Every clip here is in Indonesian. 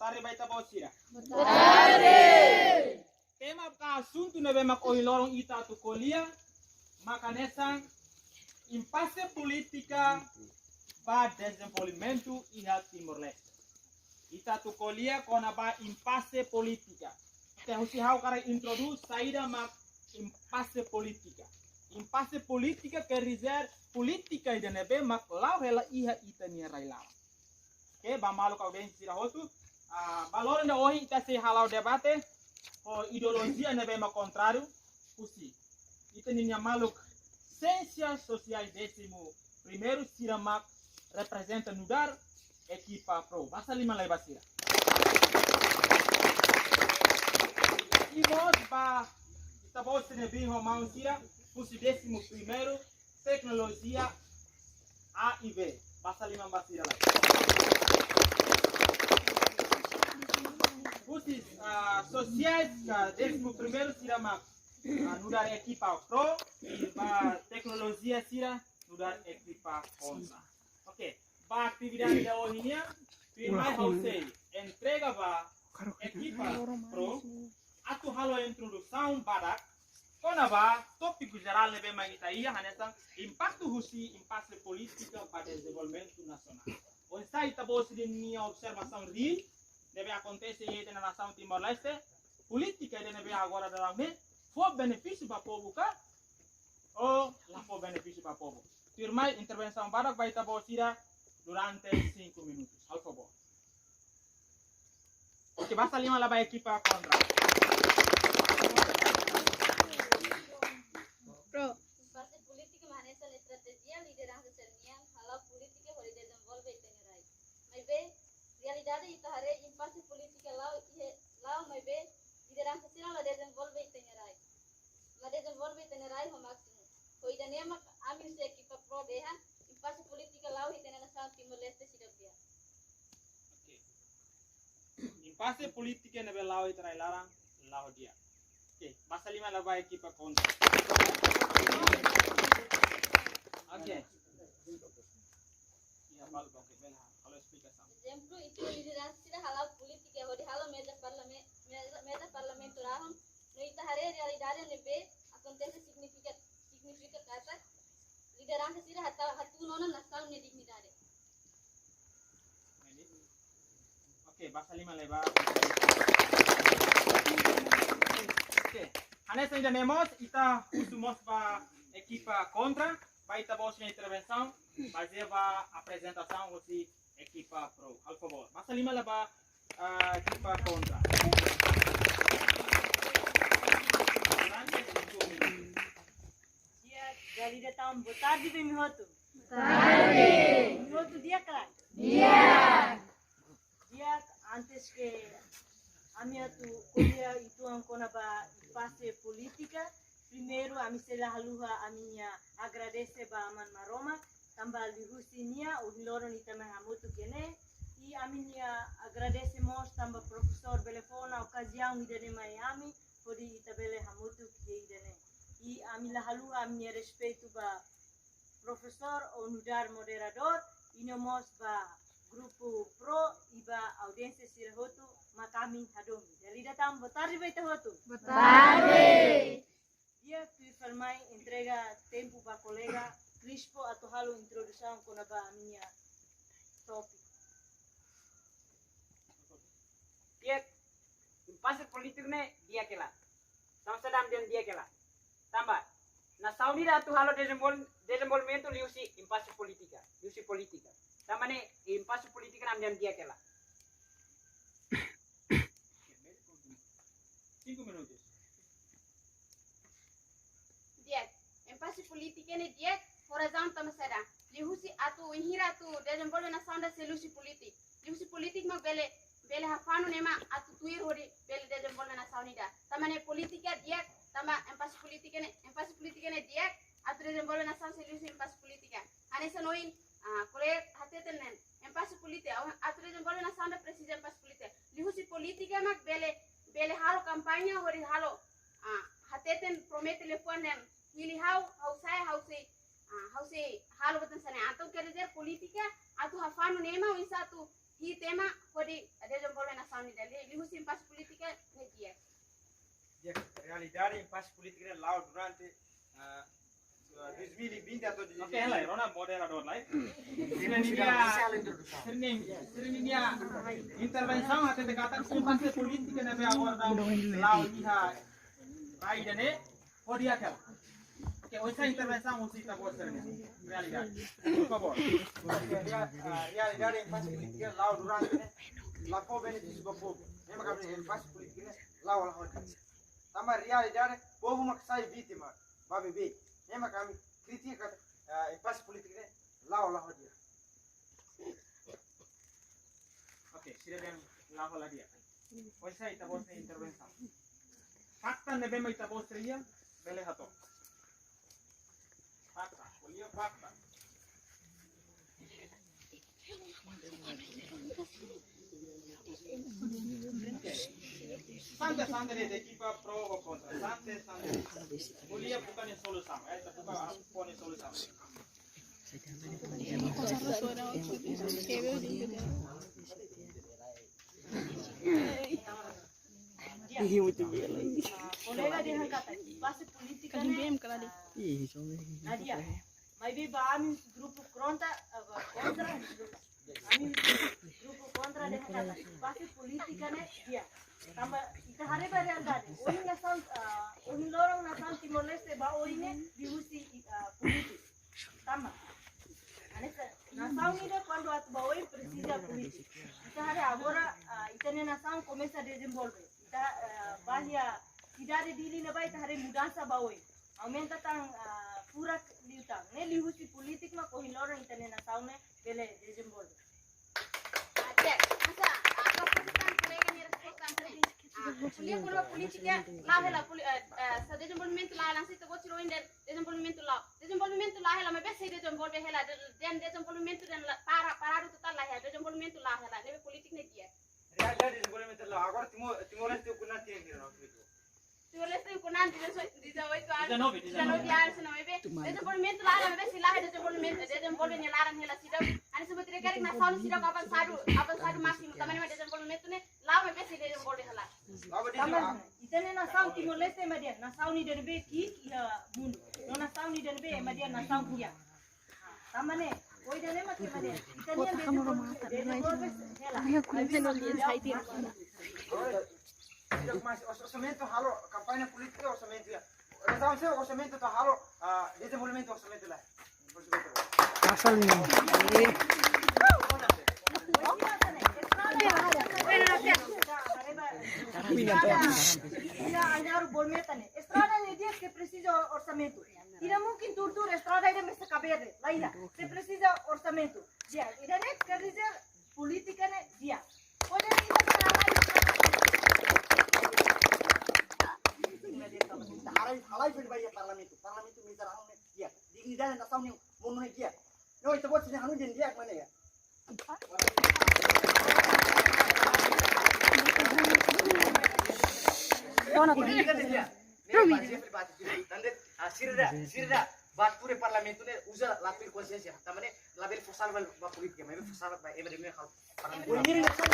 tarde vai estar bocira. Boa tarde. Tema ka assunto nebe mak oilorong ita tu kolia makanesa impasse política para desenvolvimento iha Timor-Leste. Ita tu kolia kona ba impasse política. Te husi hau kara introduz saída mak impasse política. Impasse política quer dizer política ida nebe mak lau hela iha ita ni railau. Okay, ba malu kau den sira hotu. Balor na ohi ita se halau debate o ideologia nebe mak contrário. Husi. Ita ni maluk ciências sociais décimo primeiro sira mak representa nudar equipa pro. Basta lima lai basira. E nós ba kita bos nebi homau sira husi décimo primeiro tecnologia AIV. Basta lima basira lai. Husi sociais décimo primeiro sira mak nudar equipa pro e ba tecnologia sira nudar equipa contra. Ok, ba atividade da hoje firmai hausei entrega ba equipa pro atu halo introdução badak kona ba tópico geral lebe magita ia hanesa impacto husi impasse política para desenvolvimento nacional. Onde sai tabos de minha observação real deve acontecer na nação Timor-Leste política deve agora dar for benefício para o povo cá ou não for benefício para o povo. Firmai intervenção badak vai tabos durante 5 minutos. Por favor. Ok, basta lima lá para a equipa contra. Pro. Impasse política maneja a estratégia, liderança sermian, hala política para desenvolver itinerário. Mas bem, realidade ita hare impasse política lá, mas bem, liderança será la desenvolver itinerário. La desenvolver itinerário ao máximo. Foi da nema amin se equipa pro deha, impasse política lá itinerário nação Timor-Leste sidapia. Impasse política nebe lau itrai larang lau dia. Ok, basta lima lá para a equipa contra. Ok. Ia falo com que bela, halo explicação. Exemplo, itu liderança será hala política, hori hala mesa parlamento raham, no ita hare realidade nebe acontece significa kata liderança será hatu nona nação ne dignidade. Ok, basta lima levar. Ok, Hanessa ainda temos, ita usamos para equipa contra, vai estar boa na intervenção, fazer a apresentação hoje equipa pro. Por favor, basta lima levar equipa contra. Dari datang boa tarde bem mihoto. Tarde. Mihoto dia kan? Dia. Dia antes que a minha tu colher itu angkona ba impasse política. Primeiro a mim se la haluha a minha agradece ba aman maroma tambah lihusinia o hiloro ni tambah hamutu kene. E a minha agradece mos tambah professor belefona ocasião idane Miami podi itabele hamutu que idane. E a minha haluha a minha respeito ba professor ou nudar moderador inomos ba grupo pro iba audiência sirhotu makamin hadomi. Jadi datang boa tarde vai hotu. Boa tarde. Dia firmai entrega tempo para colega Crispo atau halo introdução com a minha tópico. Dia impasse político ne dia kela. Samsadam dia kela. Tambah. Na Saudi tu halo desenvolvimento liusi impasse politica. Liusi politica. Tamane impasse politica nam dia kela. 5 minutos. Dia, impasse politica ne dia, por exemplo, tamasada. Lihusi atu inhira tu desenvolver nação da solusi politik. Lihusi politik mak bele hafanu nema atu tuir hori bele desenvolver nação nida. Tamane politika dia, tama impasse politica ne dia, atu desenvolver nação solusi impasse politica. Anessa noin kole hateten nen impasse politica, atu desenvolver nação da precisa impasse politica. Lihusi politika mak bele halo kampanye hori halo hateten promete telefon nen hili hausai halo betul sana atau kerja politika atau hafanu nema wisa tu hi tema hodi desenvolver nação sauni dali lihusi impasse politica ne dia. Realidade impasse politica lá durante 2020 atau Oke, lah, Rona moderador lah. Sirnia intervenção até decatan impasse politica na be agora da lao iha rai dane podia kala. Oke, essa intervenção usi ta bos realidade. Por favor. realidade impasse politica lá durante lá po benefício do povo. Lembra que impasse politica lá lá também realidade povo mak sai vítima vai beber. Lembra kami kritik impasse politica lá lá dia. Oke, sudah yang lao lah dia. Essa ita bos intervenção. Fakta ne be mai ta bos ria bele hato. Fakta, boleh fakta. Santai de equipa pro o contra. Santai. Boleh bukan solusi. Esta bukan pone solusi. Colega dia kata impasse politica ne Nadia mai be ba ami grupo contra ami grupo contra de kata impasse politica ne dia tambah kita hari bare andade oin na sound oin lorong na sound Timor Leste ba oine diusi politik tambah anesa na sound ida quando atu ba oin precisa politik kita hari agora itane na sound começa a desenvolver kita bahia cidade dili na vai tahare mudança ba oin aumenta tang pura liutang ne lihusi politik ma ko hilora itane na sound ne bele desenvolver Cek, masa kapasitan kolega ni resposta antene. Kuliah pula politika lah hela sa desenvolvimento lah langsung tu bocil oin desenvolvimento lah hela mas besi desenvolve hela dan desenvolvimento dan para total lah ya desenvolvimento lah hela nebe politik ne dia. Realidade desenvolvimento lá agora Timor Leste kuna tiene que no Timor Leste ko nan 18 anos. 19 anos não é desenvolvimento lah hela besi lah desenvolve ni larang hela sidam. Ani sebetulnya kari na sauni sidam avançado máximo também mas desenvolvimento ne lah mas besi desenvolve hela. Taman itane na sound Timor Leste madia na sound ida be ki ya mundo no na sound ida be madia na sound kia tamane oi dane ma ke madia itane desenvolve hela Ayo kunci no dia sai dia. Mas orçamento halo campanha política orçamento ya. Redação seu orçamento tá halo desenvolvimento orçamento lá. Andaru bolmetane estrada ne dia que precisa orçamento. Tidak mungkin tur estrada ida mesti kabere. Laila, se precisa orçamento. Dia, ida ne kerja politika ne dia. Pode ida Halai fit vai parlamento militar anu ne dia. Dignidade na nação ne mono ne dia. No itu buat sini anu den dia mana ya? Sirda bature parlamento ne usa la pil consciência tamane la bel forçar ba politica mas forçar ba emre me hal parlamento ini na san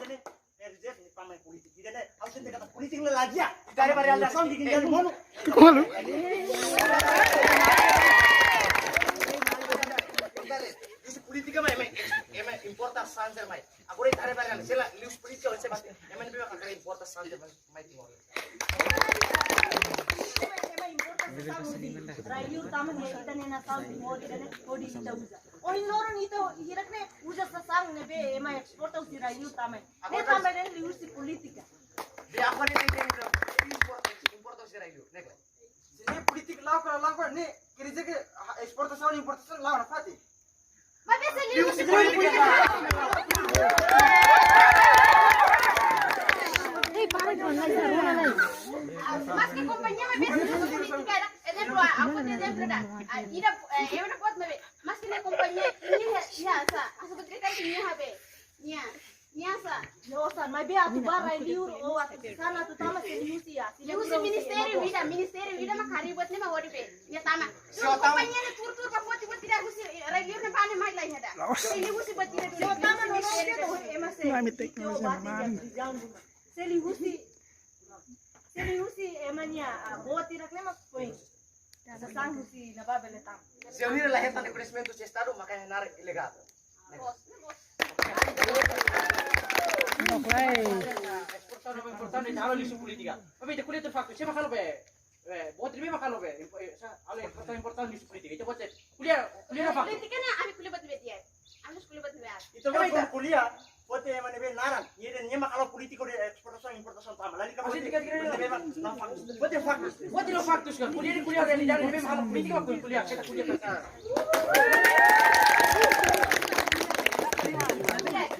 ini RZ ni pamai politik tidak ada harus kita kata politik lagi ya dari pada alda sound dikin dari mono isso politika mai importa sanzer mai agora dari pada alda sela lius politika onse bate emen be ka importa sanzer mai timor Rayu taman ne itane na sound Timor idane kodi ita uza. Oi noron ito hirakne uza sasang ne be ema export usi rayu taman. Ne taman ne liusi politika. dia apa ni importa usi rayu nek sini politik lakukan ne kerja ke eksportasi lawan fati Mas besi lihusi politika. Mas que compañía me ves en política ejemplo aku de ejemplo da ida una pot me mas que compañía ni ya sa aku betul ni habe ni sa Yosan, mai be atu bara liur o atu sana tu tama se liusi ya. lihusi ministério vida mah kari buat ni mah wadi be ya tama compañía ne tur pa pot tidak husi liur ne bane mai lai hada lihusi buat tidak Yo tama no no ke to ema se Itu batin yang berjalan rumah. Selihusi emangnya buat tidak lemak poin. Sesang husi napa beletam. Se unir la gente de crescimento do estado, makanya narik ilegal. Bos, bos. Exportação não importância de halo lisu politika. Tapi itu kuliah terfaktur. Siapa kalau be? Buat ini kalau be. Halo exportação importante lisu politika. Itu buat kuliah apa? Politiknya abi kuliah bat dia. Aku kuliah bat dia. Itu kan kuliah, bote mana be naran. Ini nyema kalau politiko de eksportasi importasi sama. Lalu kamu memang nampak. Bote faktus. Buat itu faktus kan. Kuliah dari dalam memang halo politika aku kuliah. Kita kuliah kan.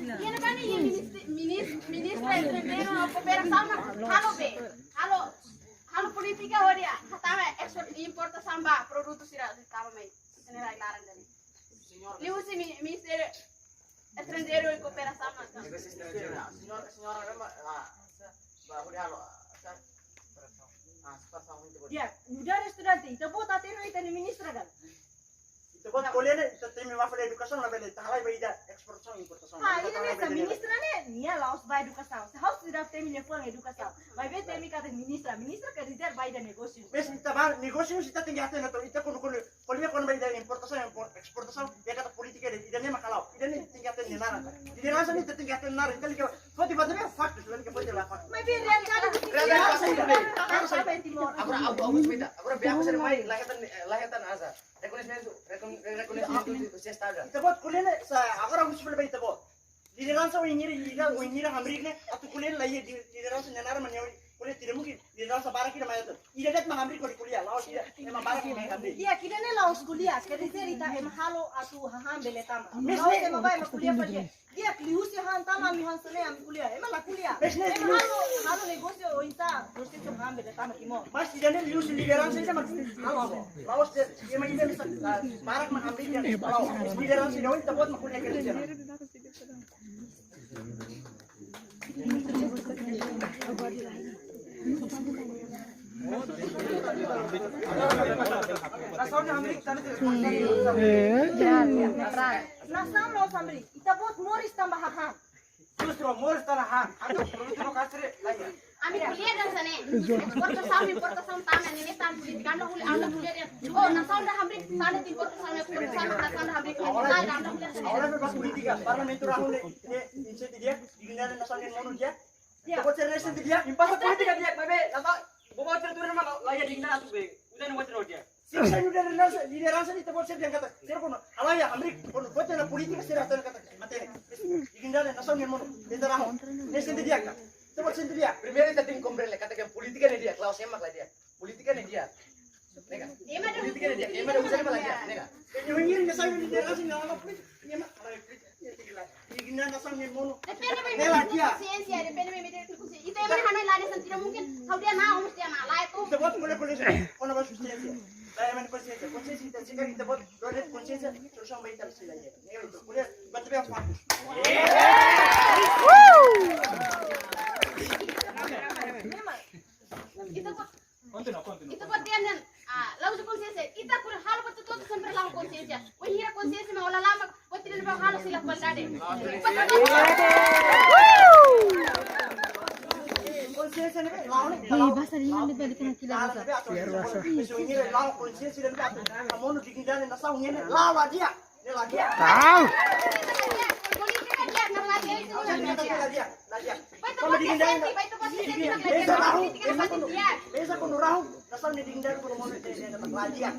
Yan ba ni ministra extranjero cooperação halo politika horia hatame export import samba produtos sira tama mai senera ilaran dani liusi ministério estrangeiro e cooperação Senhora, baru dia halo. Dia, mudah estudante. Itu buat ateno itu ministra kan. Itu buat kuliah itu tim mafia edukasi lah beli. Tahalai beda eksportasi importasi. Ah, ini nih ministra nih, nia laos by educação. Harus sudah tem nih pun educação. Mas bete tem kata ministra kerja by the negócio. Bes kita bang negosiasi kita tinggi hati atau kita kuliah beda importasi eksportasi dia kata politika dia idenya makalau. Idenya tinggi hati ni nara. Di rasa ni tinggi hati nara. Kali kau tiba-tiba faktus lalu kau tidak faktus. Mas bete realidade itu. Realidade itu beda. Aku sampai timur. Aku sepeda. Aku biar aku sering main lahirkan asa. Reconhecimento se está dando. Kita buat kuliah ni aku orang sepeda bayi kita buat. Di rasa wingir hamrik ni atau kuliah lagi di rasa nara menyawi. Kuliah tidak mungkin di rasa barang kita main tu. Ida dat menghamrik kalau kuliah. Laos dia memang barang kita menghamrik. Iya, kita nih laos kuliah. Kerja cerita halo atau haham beletama. Laos emang baik kuliah pada. Dia kliusi han tama mi han sene am kuliah. Emang lah kuliah. Emang halo negosio inta proses haham beletama kimo. Mas tidak ni lius lideransi sama halo. Laos dia memang dia bisa barang menghamrik dia. Laos lideransi dia kita buat kuliah kerja. Nasam lo sambil. Kita buat moris tambah haham. Justru moris tanah atau produk kasir lagi. Ami kuliah dan sana importação tama ni tan politika anda kuliah dia. Oh, na sound hamrik sana importação na sound hamrik. Awalnya bebas politika, parlamento rahul dia inset dia, digina dan nasional yang mau dia. Buat cerita dia, Impasa politika dia, babe. Nata bawa cerita nama lagi digna atu be. Udah nu wajib dia. Siksa udah lideransi itu buat cerita yang kata. Saya pun, alaya Amerik, pun buat cerita politika saya rasa kata mati. Digina dan nasional yang mau dia rahul. Nesen dia kan. Coba sendiri dia. Primero kita tim kombrele katakan politika ni dia, Klaus emak lah dia. Politika ni dia. Nega. Politika ni dia. Emang usaha malah dia. Nega. Yang ini saya lideransi nggak apa pun. Emak kalau digina nasional yang mau. Depende da consciência, depende da medida de consciência. Itu emang hanai lari sendiri mungkin kau dia na umur dia na lah itu. Kita buat mulai kalau bahas konsistensi. Saya emang konsistensi kita jika kita buat dua konsistensi terus sampai kita bisa lagi. Nega itu. Boleh baca yang fokus. Itu buat dia dan lalu consciência. Kita pun hal betul sempre lalu consciência. Wahira consciência mau lama buat tidak lebih hal sila baldade. Konsistensi ni lawan ni. Bahasa ini nanti balik kena tidak bahasa. Besok ini lawan konsistensi dan kata. Kamu nu digina dan nasau ni lawan dia. Ni lagi. Tahu. Politika dia nak lagi itu. Kalau digina Besa kuno rahu, nasau ni digina kuno mau dia.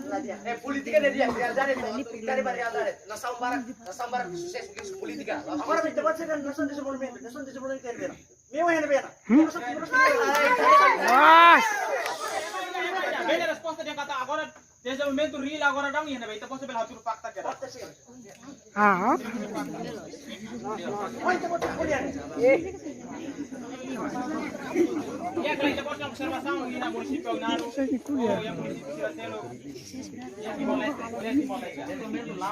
Politika dia dari nasau barak sukses mungkin politika. Agora me debat saya nação de desenvolvimento terbeira. Meu é bena. Bela resposta dia kata agora desenvolvimento real agora dang ini baik tapi sebelum hatur fakta kira. Ah. Oi, debat kuliah. Ya kalau kita buat observação ini na município Naro, oh yang município Siracelo, ya Timor Leste, desenvolvimento lá.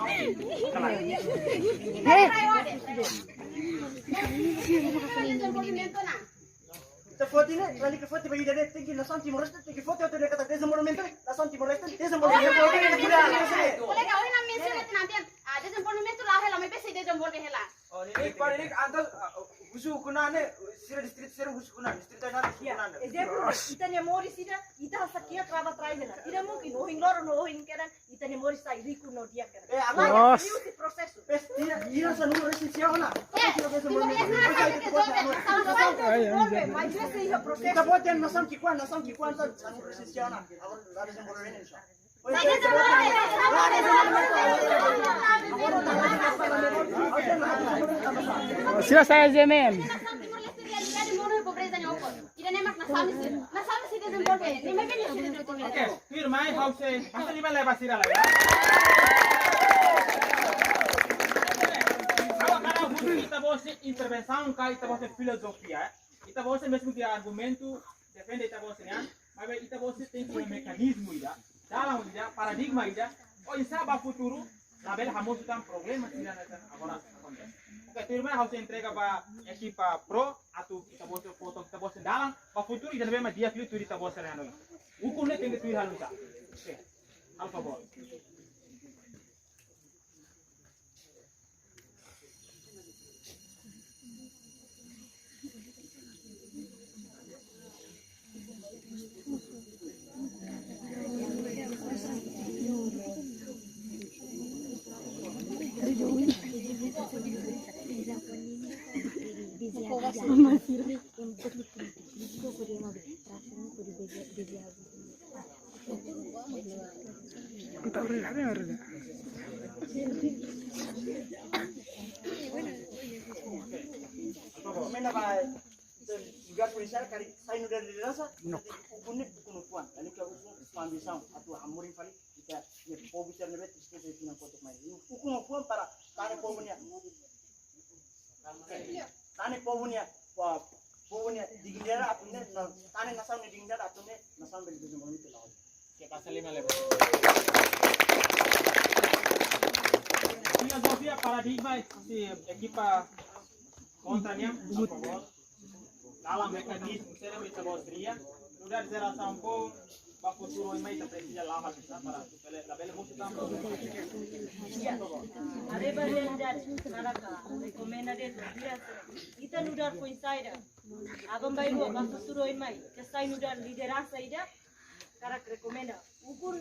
Desenvolvimento na. Kita foto ini, kali ke foto bagi dia tinggi nação Timor Leste, tinggi foto itu dia kata desenvolvimento, nação Timor Leste, desenvolvimento. Boleh kau ini mention itu nanti. Desenvolvimento lah hela, me pesi desenvolve hela. Oh, ini antas Usu kunane sira district sira usu kunane district ana usu Ya, kunane. exemplo, itanya mori sida, ita sakia kerabat raidela. Tidak mungkin ohing loro no ohing kedan, itanya mori sai riku no dia kedan. Os. Liusi prosesu. Pes tira sa número residencial na. Mas esse é o processo. Kita buat yang nasam kikuan sa número residencial na. Agora ada yang boleh ini insya. Sila saya Zemen. Oke, firmai hause. Basta lima lepas sira lagi. Kalau kadang kita bose intervenção kita bose filosofia, kita bose mesmo que argumento defende kita bose nya, mas kita bose tem um mecanismo ida, dalam ida paradigma ida, oh isso para futuro, na bela hamos tem problema sira nessa agora acontece. Oke, firmai hause entrega para equipa pro, atau kita bose foto kita bose dalam, para futuro ida bema dia kali tu kita bose rano. Hukumnya tem que tu halu sa. Oke, al favor. Kita udah ada harga. Mena ba juga polisial kari saya nuda di rasa hukumnya kunupuan dan kalau hukum ambisan atau amurin kali kita ya pobisar nebet istri dengan foto main hukum para tane pobunya wah pobunya digindera atune tane nasam ni digindera atune nasam beli beli mau itu lawan Que pasa lima lepas. Filosofia paradigma si equipa contranya, por favor. Dalam mekanisme saya bisa bawa seria. Sudah saya rasa ampun. Pak Futuro ini kita precisa lah bisa para la bela música. Areba realidad, naraka, recomenda de dia. Ita nudar ko insider. Abang bayu ba futuro imai. Kasai nudar liderança ida. Karak recomenda. Ukun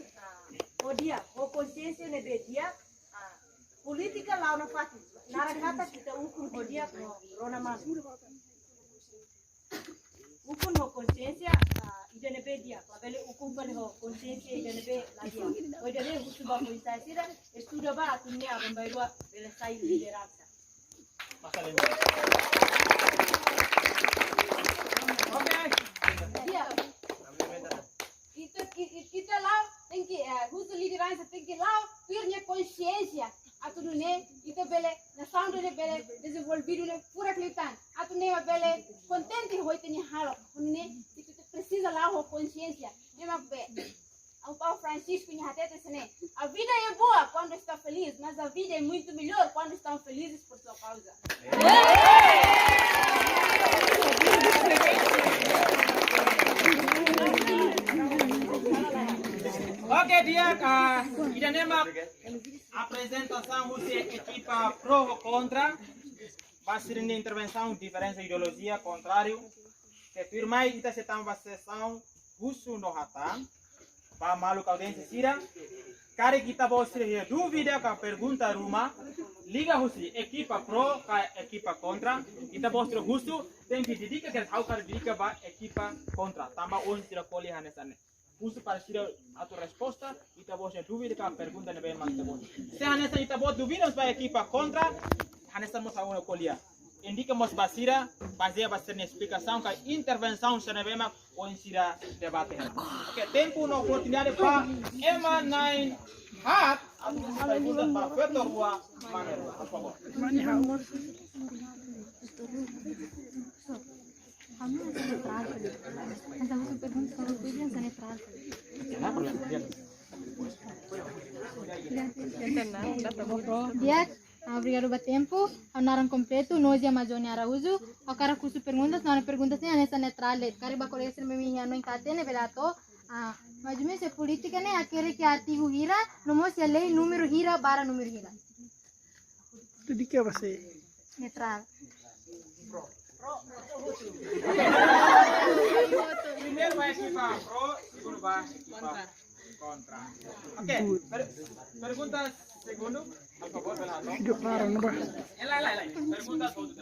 odia, o consciência ne de dia. Politika launa fati. Narakata kita ukun odia ko rona mas. Ukun ho consciência ida ne be dia. Kabele ukun kali ho consciência ida ne be la dia. O ida ne husu ba ko insider. Estuda ba atunne abang bayu bele sai liderança. Pasa lima. Oke. Dia. Kita lá tem que justo liderança tem que lá ter minha consciência atu ne itu bele na sound ne bele desenvolvido ne pura klitan atu ne bele contente hoite ni halo ne itu precisa lá ho consciência ne ma be ao Papa Francisco ni hatete sene a vida é boa quando está feliz mas a vida é muito melhor quando estão felizes por sua causa. Oke dia ida nema apresentação você equipa pro ou contra vai ser uma intervenção diferença ideologia contrário que firmai kita setang ba sessão husu no hatan ba malu audiência sira kare kita bawa sira dúvida ka pergunta rumah liga husi equipa pro ka equipa contra kita bawa sira husu tem que dedica que how kare dedica ba equipa contra tambah on sira koli hanesane uso para tirar a tua resposta e tá boa dúvida que a pergunta não vem mais tá boa se a nessa está boa dúvida para a equipa contra a nessa nós a uma colia indicamos basira baseia bastante na explicação que a intervenção se não vem mais ou insira debate ok tempo na oportunidade para Emma9 hat a pergunta para Fetor Rua Manuel por favor Dia, obrigado pelo tempo. Anaram completo, nós e a Amazônia Araújo. A cara com perguntas, não perguntas nem nessa neutral. Cariba conhecer me minha não encate ne velato. Mas mesmo política ne aquele que artigo hira, não mostra lei número hira bara número hira. Itu di क्या बसे Neutral. primeiro vai equipa pro, segundo vai equipa contra. Oke, pergunta segundo, por favor, Belato. Pergunta segundo,